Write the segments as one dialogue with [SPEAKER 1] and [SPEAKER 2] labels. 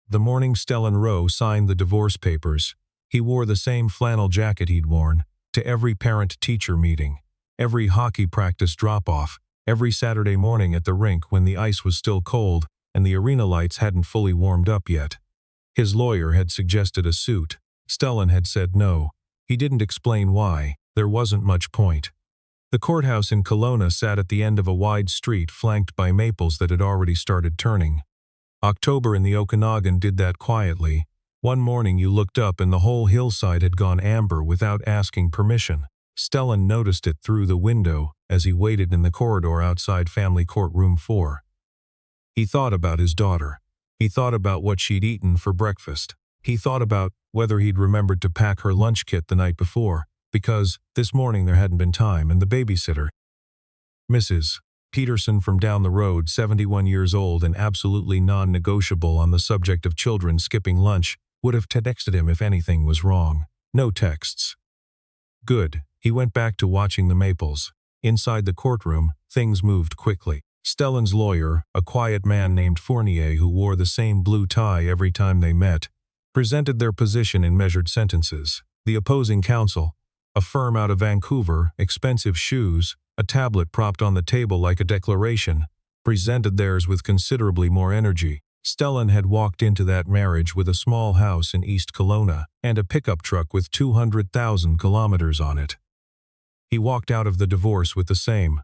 [SPEAKER 1] The morning Stellan Rowe signed the divorce papers. He wore the same flannel jacket he'd worn to every parent-teacher meeting, every hockey practice drop-off, every Saturday morning at the rink when the ice was still cold and the arena lights hadn't fully warmed up yet. His lawyer had suggested a suit. Stellan had said no. He didn't explain why. There wasn't much point. The courthouse in Kelowna sat at the end of a wide street flanked by maples that had already started turning. October in the Okanagan did that quietly. One morning you looked up and the whole hillside had gone amber without asking permission. Stellan noticed it through the window as he waited in the corridor outside Family Courtroom 4. He thought about his daughter. He thought about what she'd eaten for breakfast. He thought about whether he'd remembered to pack her lunch kit the night before, because this morning there hadn't been time, and the babysitter, Mrs. Peterson from down the road, 71 years old and absolutely non-negotiable on the subject of children skipping lunch, would have texted him if anything was wrong. No texts. Good. He went back to watching the maples. Inside the courtroom, things moved quickly. Stellan's lawyer, a quiet man named Fournier who wore the same blue tie every time they met, presented their position in measured sentences. The opposing counsel, a firm out of Vancouver, expensive shoes, a tablet propped on the table like a declaration, presented theirs with considerably more energy. Stellan had walked into that marriage with a small house in East Kelowna and a pickup truck with 200,000 kilometers on it. He walked out of the divorce with the same.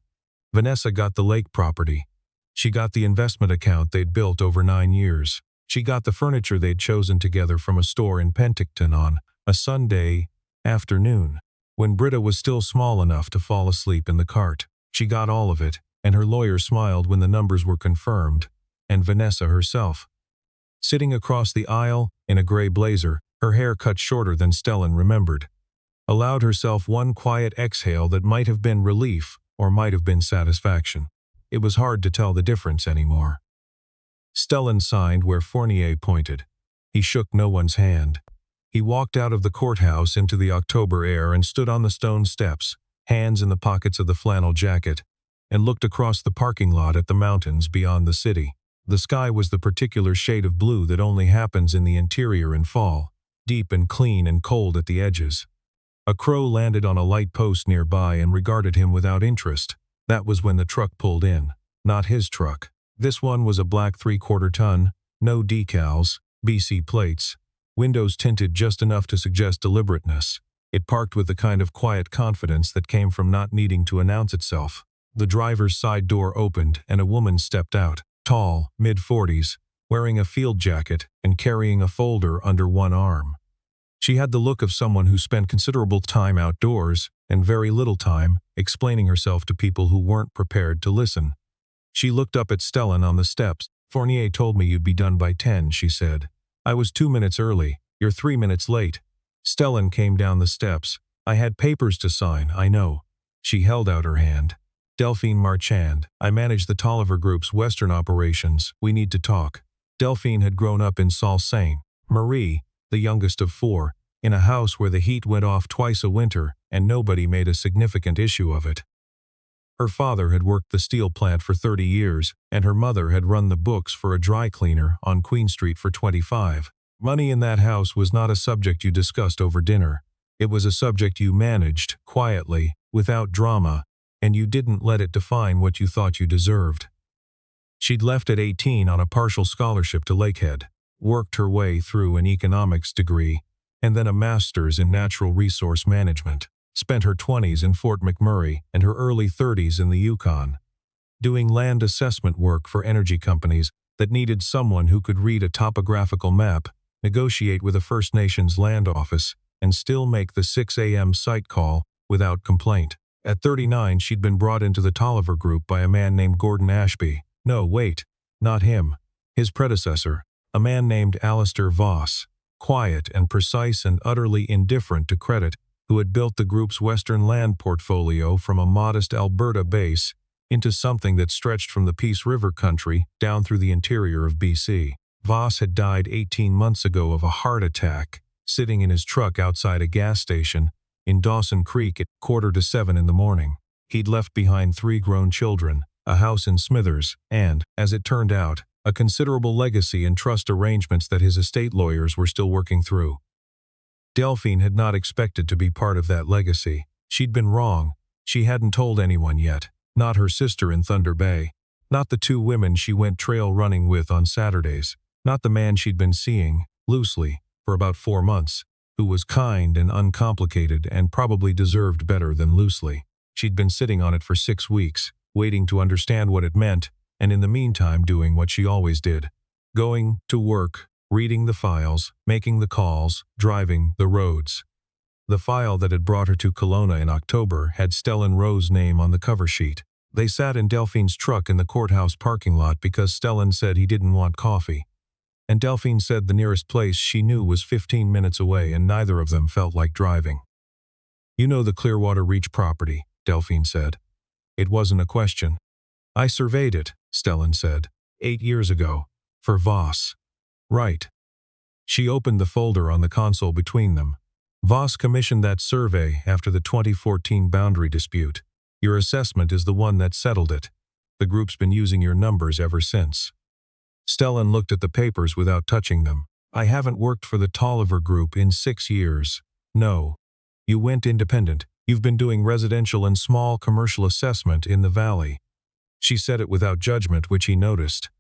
[SPEAKER 1] Vanessa got the lake property. She got the investment account they'd built over 9 years. She got the furniture they'd chosen together from a store in Penticton on a Sunday afternoon, when Britta was still small enough to fall asleep in the cart. She got all of it, and her lawyer smiled when the numbers were confirmed, and Vanessa herself. Sitting across the aisle, in a gray blazer, her hair cut shorter than Stellan remembered, allowed herself one quiet exhale that might have been relief or might have been satisfaction. It was hard to tell the difference anymore. Stellan signed where Fournier pointed. He shook no one's hand. He walked out of the courthouse into the October air and stood on the stone steps, hands in the pockets of the flannel jacket, and looked across the parking lot at the mountains beyond the city. The sky was the particular shade of blue that only happens in the interior in fall, deep and clean and cold at the edges. A crow landed on a light post nearby and regarded him without interest. That was when the truck pulled in. Not his truck. This one was a black 3/4-ton, no decals, BC plates, windows tinted just enough to suggest deliberateness. It parked with the kind of quiet confidence that came from not needing to announce itself. The driver's side door opened and a woman stepped out, tall, mid-40s, wearing a field jacket and carrying a folder under one arm. She had the look of someone who spent considerable time outdoors and very little time explaining herself to people who weren't prepared to listen. She looked up at Stellan on the steps. "Fournier told me you'd be done by 10, she said. "I was 2 minutes early. You're 3 minutes late." Stellan came down the steps. "I had papers to sign, I know." She held out her hand. "Delphine Marchand. I manage the Tolliver Group's Western operations. We need to talk." Delphine had grown up in Sault Ste. Marie, the youngest of 4, in a house where the heat went off twice a winter and nobody made a significant issue of it. Her father had worked the steel plant for 30 years, and her mother had run the books for a dry cleaner on Queen Street for 25. Money in that house was not a subject you discussed over dinner. It was a subject you managed, quietly, without drama, and you didn't let it define what you thought you deserved. She'd left at 18 on a partial scholarship to Lakehead, worked her way through an economics degree, and then a master's in natural resource management. Spent her 20s in Fort McMurray and her early 30s in the Yukon, doing land assessment work for energy companies that needed someone who could read a topographical map, negotiate with a First Nations land office, and still make the 6 a.m. site call without complaint. At 39, she'd been brought into the Tolliver Group by a man named Gordon Ashby. No, wait, not him. His predecessor, a man named Alistair Voss, quiet and precise and utterly indifferent to credit, who had built the group's Western land portfolio from a modest Alberta base into something that stretched from the Peace River country down through the interior of BC. Voss had died 18 months ago of a heart attack, sitting in his truck outside a gas station in Dawson Creek at 6:45 in the morning. He'd left behind 3 grown children, a house in Smithers, and, as it turned out, a considerable legacy and trust arrangements that his estate lawyers were still working through. Delphine had not expected to be part of that legacy. She'd been wrong. She hadn't told anyone yet. Not her sister in Thunder Bay. Not the 2 women she went trail running with on Saturdays. Not the man she'd been seeing, loosely, for about 4 months, who was kind and uncomplicated and probably deserved better than loosely. She'd been sitting on it for 6 weeks, waiting to understand what it meant, and in the meantime doing what she always did. Going to work, reading the files, making the calls, driving the roads. The file that had brought her to Kelowna in October had Stellan Rowe's name on the cover sheet. They sat in Delphine's truck in the courthouse parking lot because Stellan said he didn't want coffee. And Delphine said the nearest place she knew was 15 minutes away, and neither of them felt like driving. "You know the Clearwater Reach property," Delphine said. It wasn't a question. "I surveyed it," Stellan said, 8 years ago, for Voss. "Right." She opened the folder on the console between them. "Voss commissioned that survey after the 2014 boundary dispute. Your assessment is the one that settled it. The group's been using your numbers ever since." Stellan looked at the papers without touching them. "I haven't worked for the Tolliver Group in 6 years. No. You went independent. You've been doing residential and small commercial assessment in the valley." She said it without judgment, which he noticed.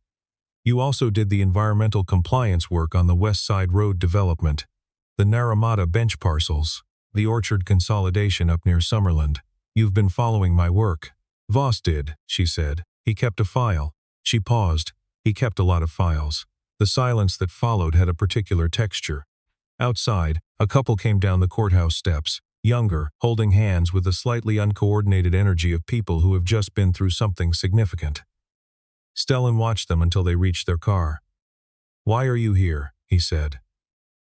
[SPEAKER 1] "You also did the environmental compliance work on the West Side Road development, the Naramata bench parcels, the orchard consolidation up near Summerland. You've been following my work." "Voss did," she said. "He kept a file." She paused. He kept a lot of files. The silence that followed had a particular texture. Outside, a couple came down the courthouse steps, younger, holding hands with the slightly uncoordinated energy of people who have just been through something significant. Stellan watched them until they reached their car. "Why are you here?" he said.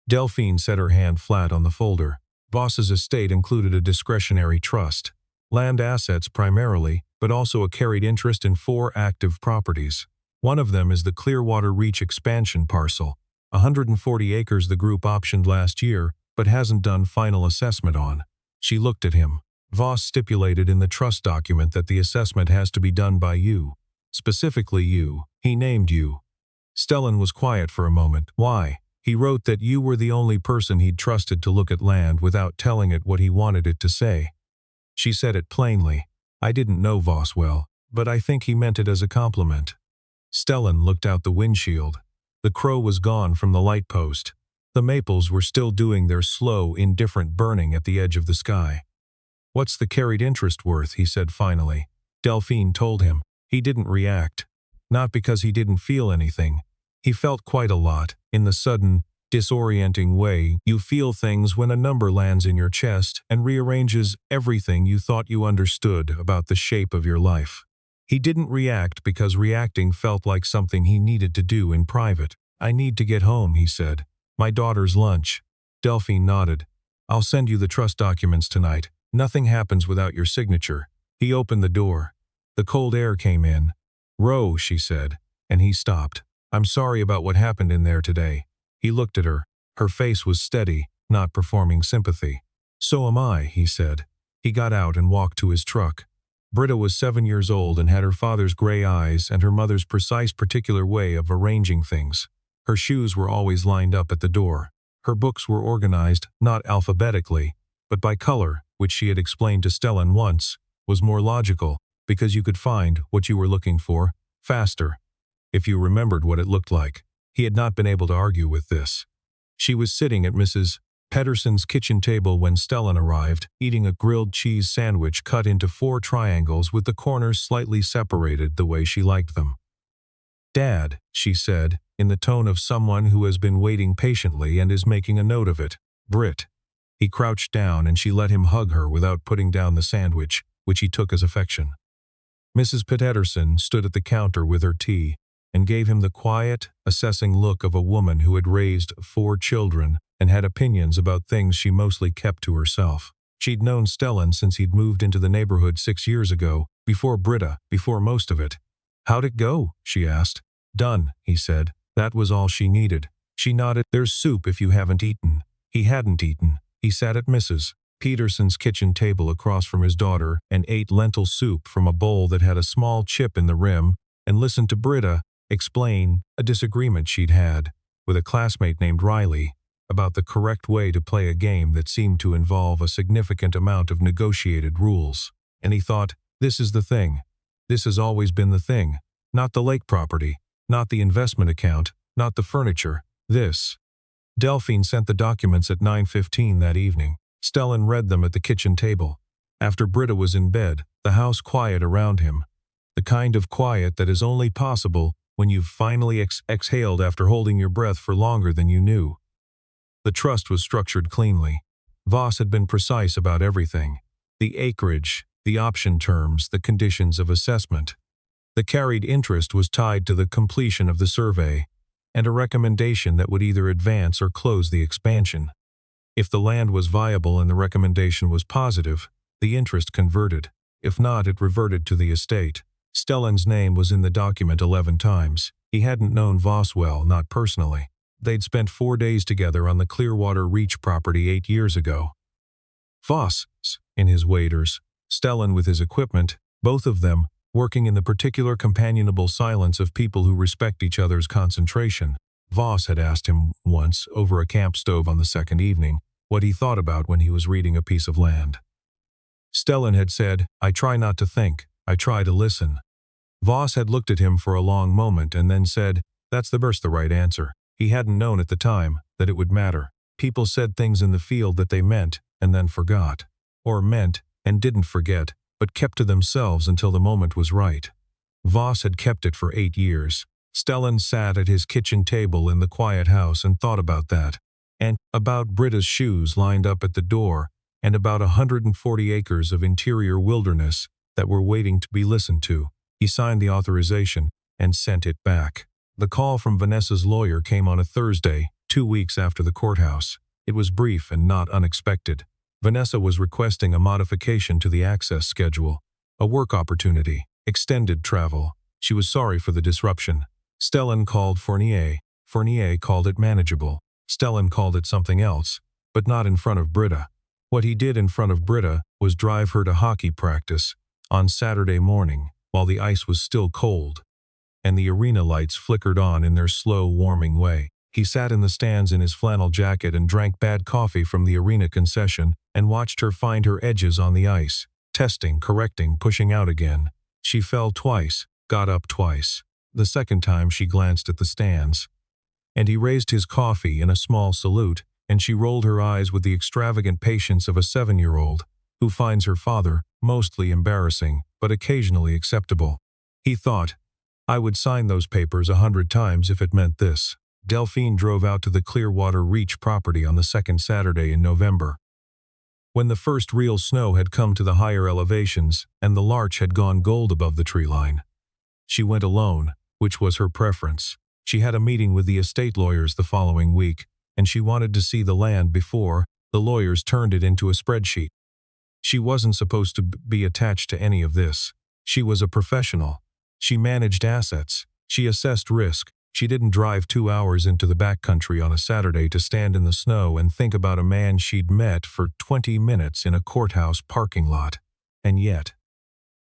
[SPEAKER 1] Delphine set her hand flat on the folder. Voss's estate included a discretionary trust. Land assets primarily, but also a carried interest in 4 active properties. One of them is the Clearwater Reach expansion parcel, 140 acres the group optioned last year, but hasn't done final assessment on. She looked at him. "Voss stipulated in the trust document that the assessment has to be done by you. Specifically you. He named you." Stellan was quiet for a moment. "Why?" "He wrote that you were the only person he'd trusted to look at land without telling it what he wanted it to say." She said it plainly. "I didn't know Voss well, but I think he meant it as a compliment." Stellan looked out the windshield. The crow was gone from the light post. The maples were still doing their slow, indifferent burning at the edge of the sky. "What's the carried interest worth?" he said finally. Delphine told him. He didn't react. Not because he didn't feel anything. He felt quite a lot, in the sudden, disorienting way you feel things when a number lands in your chest and rearranges everything you thought you understood about the shape of your life. He didn't react because reacting felt like something he needed to do in private. "I need to get home," he said. "My daughter's lunch." Delphine nodded. "I'll send you the trust documents tonight. Nothing happens without your signature." He opened the door. The cold air came in. "Rowe," she said, and he stopped. "I'm sorry about what happened in there today." He looked at her. Her face was steady, not performing sympathy. "So am I," he said. He got out and walked to his truck. Britta was 7 years old and had her father's gray eyes and her mother's precise particular way of arranging things. Her shoes were always lined up at the door. Her books were organized, not alphabetically, but by color, which she had explained to Stellan once, was more logical, because you could find what you were looking for, faster, if you remembered what it looked like. He had not been able to argue with this. She was sitting at Mrs. Pedersen's kitchen table when Stellan arrived, eating a grilled cheese sandwich cut into 4 triangles with the corners slightly separated the way she liked them. "Dad," she said, in the tone of someone who has been waiting patiently and is making a note of it. "Brit." He crouched down and she let him hug her without putting down the sandwich, which he took as affection. Mrs. Pedersen stood at the counter with her tea and gave him the quiet, assessing look of a woman who had raised 4 children and had opinions about things she mostly kept to herself. She'd known Stellan since he'd moved into the neighborhood 6 years ago, before Britta, before most of it. "How'd it go?" she asked. "Done," he said. That was all she needed. She nodded. "There's soup if you haven't eaten." He hadn't eaten. He sat at Mrs. Pedersen's kitchen table across from his daughter and ate lentil soup from a bowl that had a small chip in the rim and listened to Britta, explain a disagreement she'd had with a classmate named Riley about the correct way to play a game that seemed to involve a significant amount of negotiated rules. And he thought, this is the thing. This has always been the thing. Not the lake property, not the investment account, not the furniture. This. Delphine sent the documents at 9:15 that evening. Stellan read them at the kitchen table. After Britta was in bed, the house quiet around him. The kind of quiet that is only possible when you've finally exhaled after holding your breath for longer than you knew. The trust was structured cleanly. Voss had been precise about everything. The acreage, the option terms, the conditions of assessment. The carried interest was tied to the completion of the survey, and a recommendation that would either advance or close the expansion. If the land was viable and the recommendation was positive, the interest converted. If not, it reverted to the estate. Stellan's name was in the document 11 times. He hadn't known Voss well, not personally. They'd spent 4 days together on the Clearwater Reach property 8 years ago. Voss, in his waders, Stellan with his equipment, both of them working in the particular companionable silence of people who respect each other's concentration. Voss had asked him once, over a camp stove on the second evening, what he thought about when he was reading a piece of land. Stellan had said, I try not to think, I try to listen. Voss had looked at him for a long moment and then said, that's the right answer. He hadn't known at the time that it would matter. People said things in the field that they meant and then forgot. Or meant and didn't forget, but kept to themselves until the moment was right. Voss had kept it for 8 years. Stellan sat at his kitchen table in the quiet house and thought about that, and about Britta's shoes lined up at the door, and about 140 acres of interior wilderness that were waiting to be listened to. He signed the authorization and sent it back. The call from Vanessa's lawyer came on a Thursday, 2 weeks after the courthouse. It was brief and not unexpected. Vanessa was requesting a modification to the access schedule, a work opportunity, extended travel. She was sorry for the disruption. Stellan called Fournier. Fournier called it manageable. Stellan called it something else, but not in front of Britta. What he did in front of Britta was drive her to hockey practice on Saturday morning while the ice was still cold, and the arena lights flickered on in their slow, warming way. He sat in the stands in his flannel jacket and drank bad coffee from the arena concession and watched her find her edges on the ice, testing, correcting, pushing out again. She fell twice, got up twice. The second time she glanced at the stands. And he raised his coffee in a small salute, and she rolled her eyes with the extravagant patience of a 7-year-old who finds her father mostly embarrassing, but occasionally acceptable. He thought, I would sign those papers 100 times if it meant this. Delphine drove out to the Clearwater Reach property on the second Saturday in November. When the first real snow had come to the higher elevations and the larch had gone gold above the tree line. She went alone, which was her preference. She had a meeting with the estate lawyers the following week, and she wanted to see the land before the lawyers turned it into a spreadsheet. She wasn't supposed to be attached to any of this. She was a professional. She managed assets. She assessed risk. She didn't drive 2 hours into the backcountry on a Saturday to stand in the snow and think about a man she'd met for 20 minutes in a courthouse parking lot. And yet,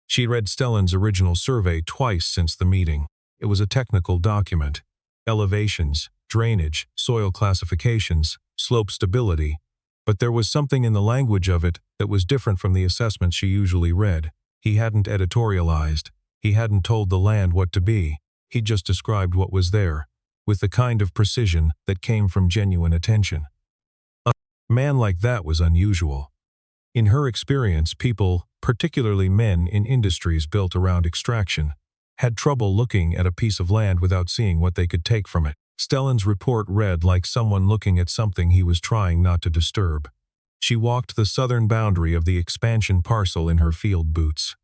[SPEAKER 1] she read Stellan's original survey twice since the meeting. It was a technical document. Elevations, drainage, soil classifications, slope stability. But there was something in the language of it that was different from the assessments she usually read. He hadn't editorialized. He hadn't told the land what to be. He just described what was there, with the kind of precision that came from genuine attention. A man like that was unusual. In her experience, people, particularly men in industries built around extraction, had trouble looking at a piece of land without seeing what they could take from it. Stellan's report read like someone looking at something he was trying not to disturb. She walked the southern boundary of the expansion parcel in her field boots.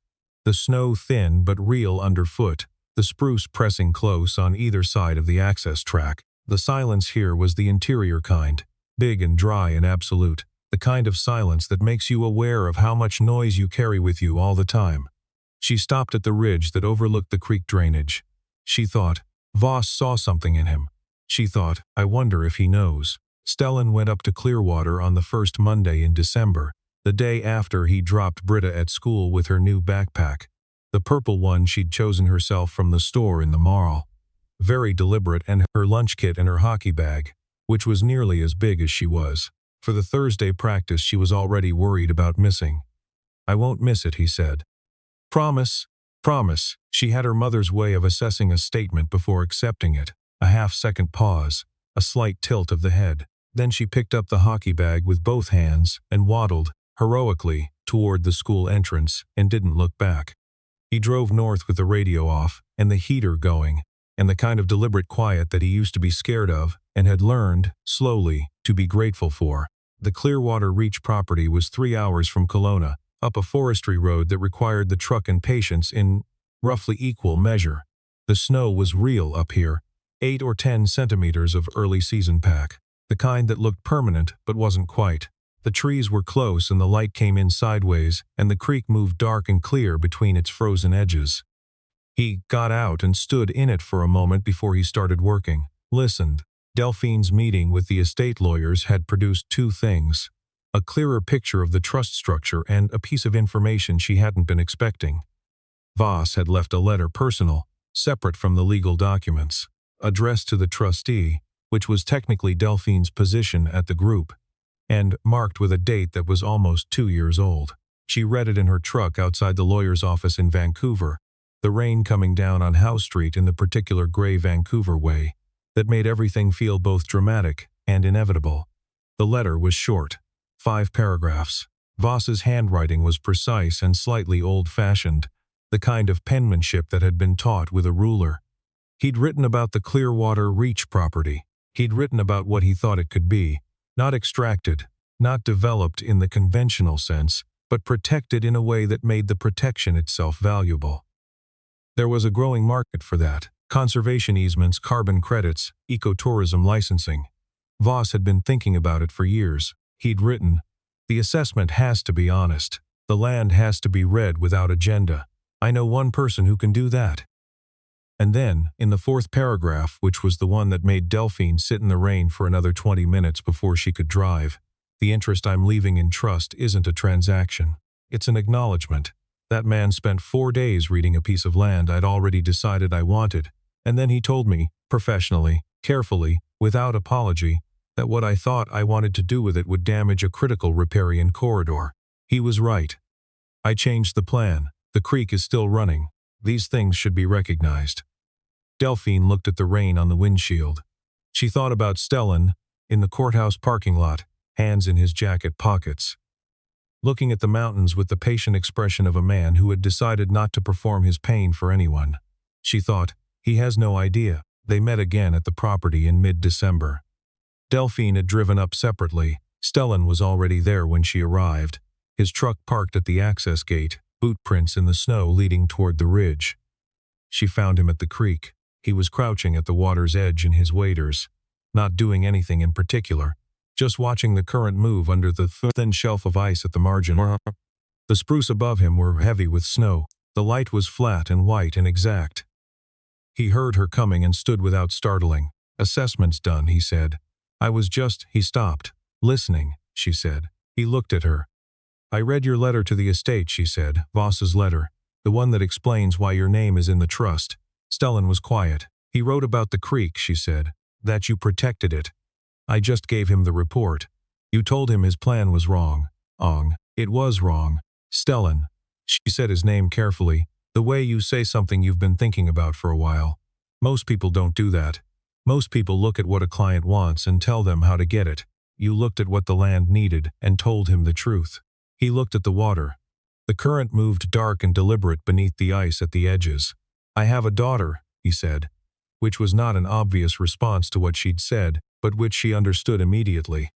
[SPEAKER 1] The snow thin but real underfoot, the spruce pressing close on either side of the access track. The silence here was the interior kind, big and dry and absolute, the kind of silence that makes you aware of how much noise you carry with you all the time. She stopped at the ridge that overlooked the creek drainage. She thought, Voss saw something in him. She thought, I wonder if he knows. Stellan went up to Clearwater on the first Monday in December, the day after he dropped Britta at school with her new backpack, the purple one she'd chosen herself from the store in the Marl. very deliberate, and her lunch kit and her hockey bag, which was nearly as big as she was. For the Thursday practice she was already worried about missing. "I won't miss it," he said. "Promise, promise." She had her mother's way of assessing a statement before accepting it. A half-second pause, a slight tilt of the head. Then she picked up the hockey bag with both hands and waddled, heroically, toward the school entrance and didn't look back. He drove north with the radio off and the heater going, and the kind of deliberate quiet that he used to be scared of and had learned, slowly, to be grateful for. The Clearwater Reach property was 3 hours from Kelowna, up a forestry road that required the truck and patience in roughly equal measure. The snow was real up here, 8 or 10 centimeters of early season pack, the kind that looked permanent but wasn't quite. The trees were close and the light came in sideways, and the creek moved dark and clear between its frozen edges. He got out and stood in it for a moment before he started working. Listened. Delphine's meeting with the estate lawyers had produced two things: a clearer picture of the trust structure and a piece of information she hadn't been expecting. Voss had left a letter personal, separate from the legal documents, addressed to the trustee, which was technically Delphine's position at the group, and marked with a date that was almost 2 years old. She read it in her truck outside the lawyer's office in Vancouver, the rain coming down on Howe Street in the particular gray Vancouver way that made everything feel both dramatic and inevitable. The letter was short, 5 paragraphs. Voss's handwriting was precise and slightly old-fashioned, the kind of penmanship that had been taught with a ruler. He'd written about the Clearwater Reach property. He'd written about what he thought it could be, not extracted, not developed in the conventional sense, but protected in a way that made the protection itself valuable. There was a growing market for that: conservation easements, carbon credits, ecotourism licensing. Voss had been thinking about it for years. He'd written, "The assessment has to be honest. The land has to be read without agenda. I know one person who can do that." And then, in the 4th paragraph, which was the one that made Delphine sit in the rain for another 20 minutes before she could drive, "The interest I'm leaving in trust isn't a transaction. It's an acknowledgement. That man spent 4 days reading a piece of land I'd already decided I wanted, and then he told me, professionally, carefully, without apology, that what I thought I wanted to do with it would damage a critical riparian corridor. He was right. I changed the plan. The creek is still running. These things should be recognized." Delphine looked at the rain on the windshield. She thought about Stellan, in the courthouse parking lot, hands in his jacket pockets, looking at the mountains with the patient expression of a man who had decided not to perform his pain for anyone. She thought, he has no idea. They met again at the property in mid-December. Delphine had driven up separately. Stellan was already there when she arrived, his truck parked at the access gate, boot prints in the snow leading toward the ridge. She found him at the creek. He was crouching at the water's edge in his waders, not doing anything in particular, just watching the current move under the thin shelf of ice at the margin. The spruce above him were heavy with snow. The light was flat and white and exact. He heard her coming and stood without startling. "Assessment's done," he said. He stopped. "Listening," she said. He looked at her. "I read your letter to the estate," she said. "Voss's letter. The one that explains why your name is in the trust." Stellan was quiet. "He wrote about the creek," she said. "That you protected it. I just gave him the report. You told him his plan was wrong." It was wrong. "Stellan." She said his name carefully. "The way you say something you've been thinking about for a while. Most people don't do that. Most people look at what a client wants and tell them how to get it. You looked at what the land needed and told him the truth." He looked at the water. The current moved dark and deliberate beneath the ice at the edges. "I have a daughter," he said, which was not an obvious response to what she'd said, but which she understood immediately.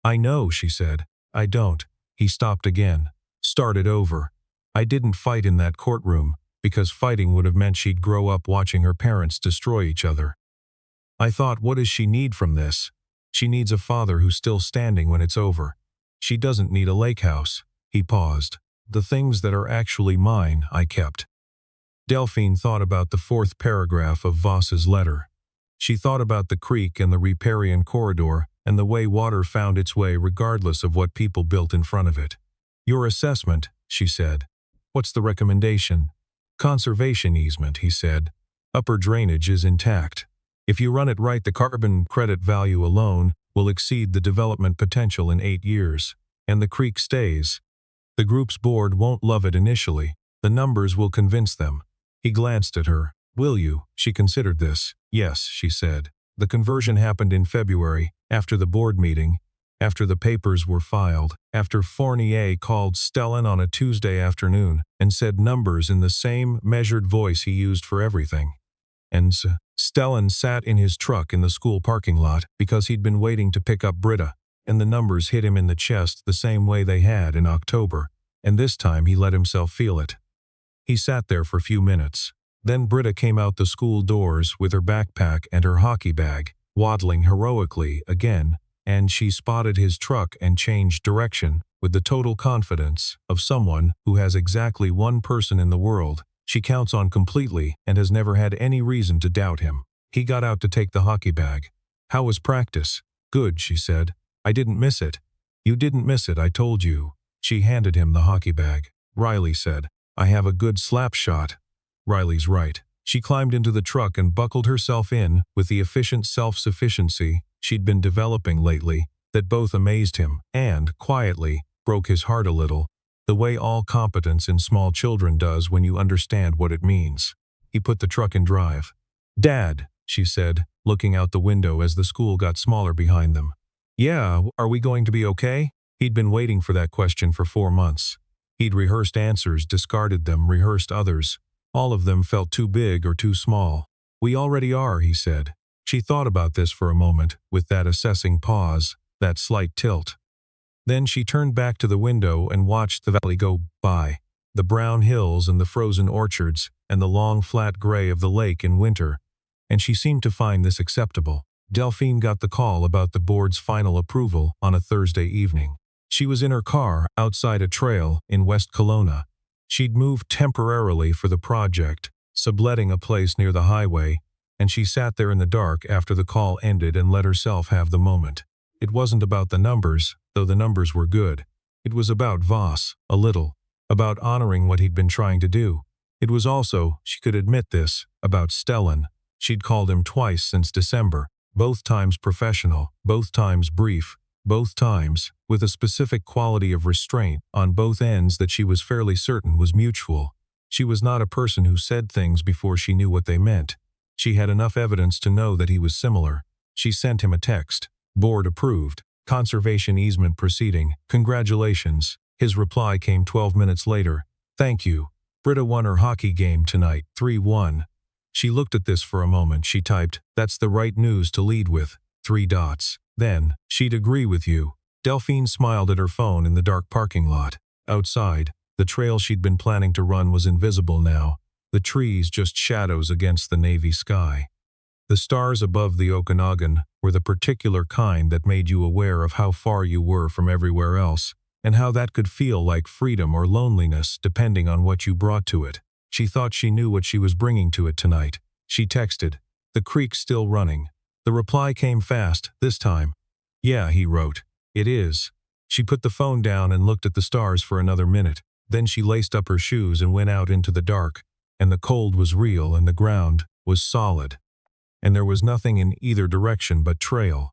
[SPEAKER 1] "I know," she said. "I don't." He stopped again. Started over. "I didn't fight in that courtroom, because fighting would have meant she'd grow up watching her parents destroy each other. I thought, what does she need from this? She needs a father who's still standing when it's over. She doesn't need a lake house." He paused. "The things that are actually mine, I kept." Delphine thought about the 4th paragraph of Voss's letter. She thought about the creek and the riparian corridor and the way water found its way regardless of what people built in front of it. "Your assessment," she said. "What's the recommendation?" "Conservation easement," he said. Upper drainage is intact. If you run it right, the carbon credit value alone will exceed the development potential in 8 years. And the creek stays. The group's board won't love it initially. The numbers will convince them. He glanced at her. Will you? She considered this. Yes, she said. The conversion happened in February, after the board meeting, after the papers were filed, after Fournier called Stellan on a Tuesday afternoon and said numbers in the same measured voice he used for everything. And Stellan sat in his truck in the school parking lot because he'd been waiting to pick up Britta, and the numbers hit him in the chest the same way they had in October, and this time he let himself feel it. He sat there for a few minutes. Then Britta came out the school doors with her backpack and her hockey bag, waddling heroically again, and she spotted his truck and changed direction with the total confidence of someone who has exactly one person in the world she counts on completely and has never had any reason to doubt him. He got out to take the hockey bag. How was practice? Good, she said. I didn't miss it. You didn't miss it, I told you. She handed him the hockey bag. Riley said, I have a good slap shot. Riley's right. She climbed into the truck and buckled herself in with the efficient self-sufficiency she'd been developing lately that both amazed him and, quietly, broke his heart a little, the way all competence in small children does when you understand what it means. He put the truck in drive. Dad, she said, looking out the window as the school got smaller behind them. Yeah, are we going to be okay? He'd been waiting for that question for 4 months. He'd rehearsed answers, discarded them, rehearsed others. All of them felt too big or too small. We already are, he said. She thought about this for a moment, with that assessing pause, that slight tilt. Then she turned back to the window and watched the valley go by, the brown hills and the frozen orchards and the long flat gray of the lake in winter, and she seemed to find this acceptable. Delphine got the call about the board's final approval on a Thursday evening. She was in her car outside a trail in West Kelowna. She'd moved temporarily for the project, subletting a place near the highway, and she sat there in the dark after the call ended and let herself have the moment. It wasn't about the numbers, though the numbers were good. It was about Voss, a little, about honoring what he'd been trying to do. It was also, she could admit this, about Stellan. She'd called him twice since December, both times professional, both times brief, both times with a specific quality of restraint on both ends that she was fairly certain was mutual. She was not a person who said things before she knew what they meant. She had enough evidence to know that he was similar. She sent him a text. Board approved. Conservation easement proceeding. Congratulations. His reply came 12 minutes later. Thank you. Britta won her hockey game tonight, 3-1. She looked at this for a moment. She typed, that's the right news to lead with. 3 dots. Then, she'd agree with you. Delphine smiled at her phone in the dark parking lot. Outside, the trail she'd been planning to run was invisible now, the trees just shadows against the navy sky. The stars above the Okanagan were the particular kind that made you aware of how far you were from everywhere else, and how that could feel like freedom or loneliness depending on what you brought to it. She thought she knew what she was bringing to it tonight. She texted, the creek's still running. The reply came fast, this time. Yeah, he wrote. It is. She put the phone down and looked at the stars for another minute. Then she laced up her shoes and went out into the dark, and the cold was real and the ground was solid. And there was nothing in either direction but trail.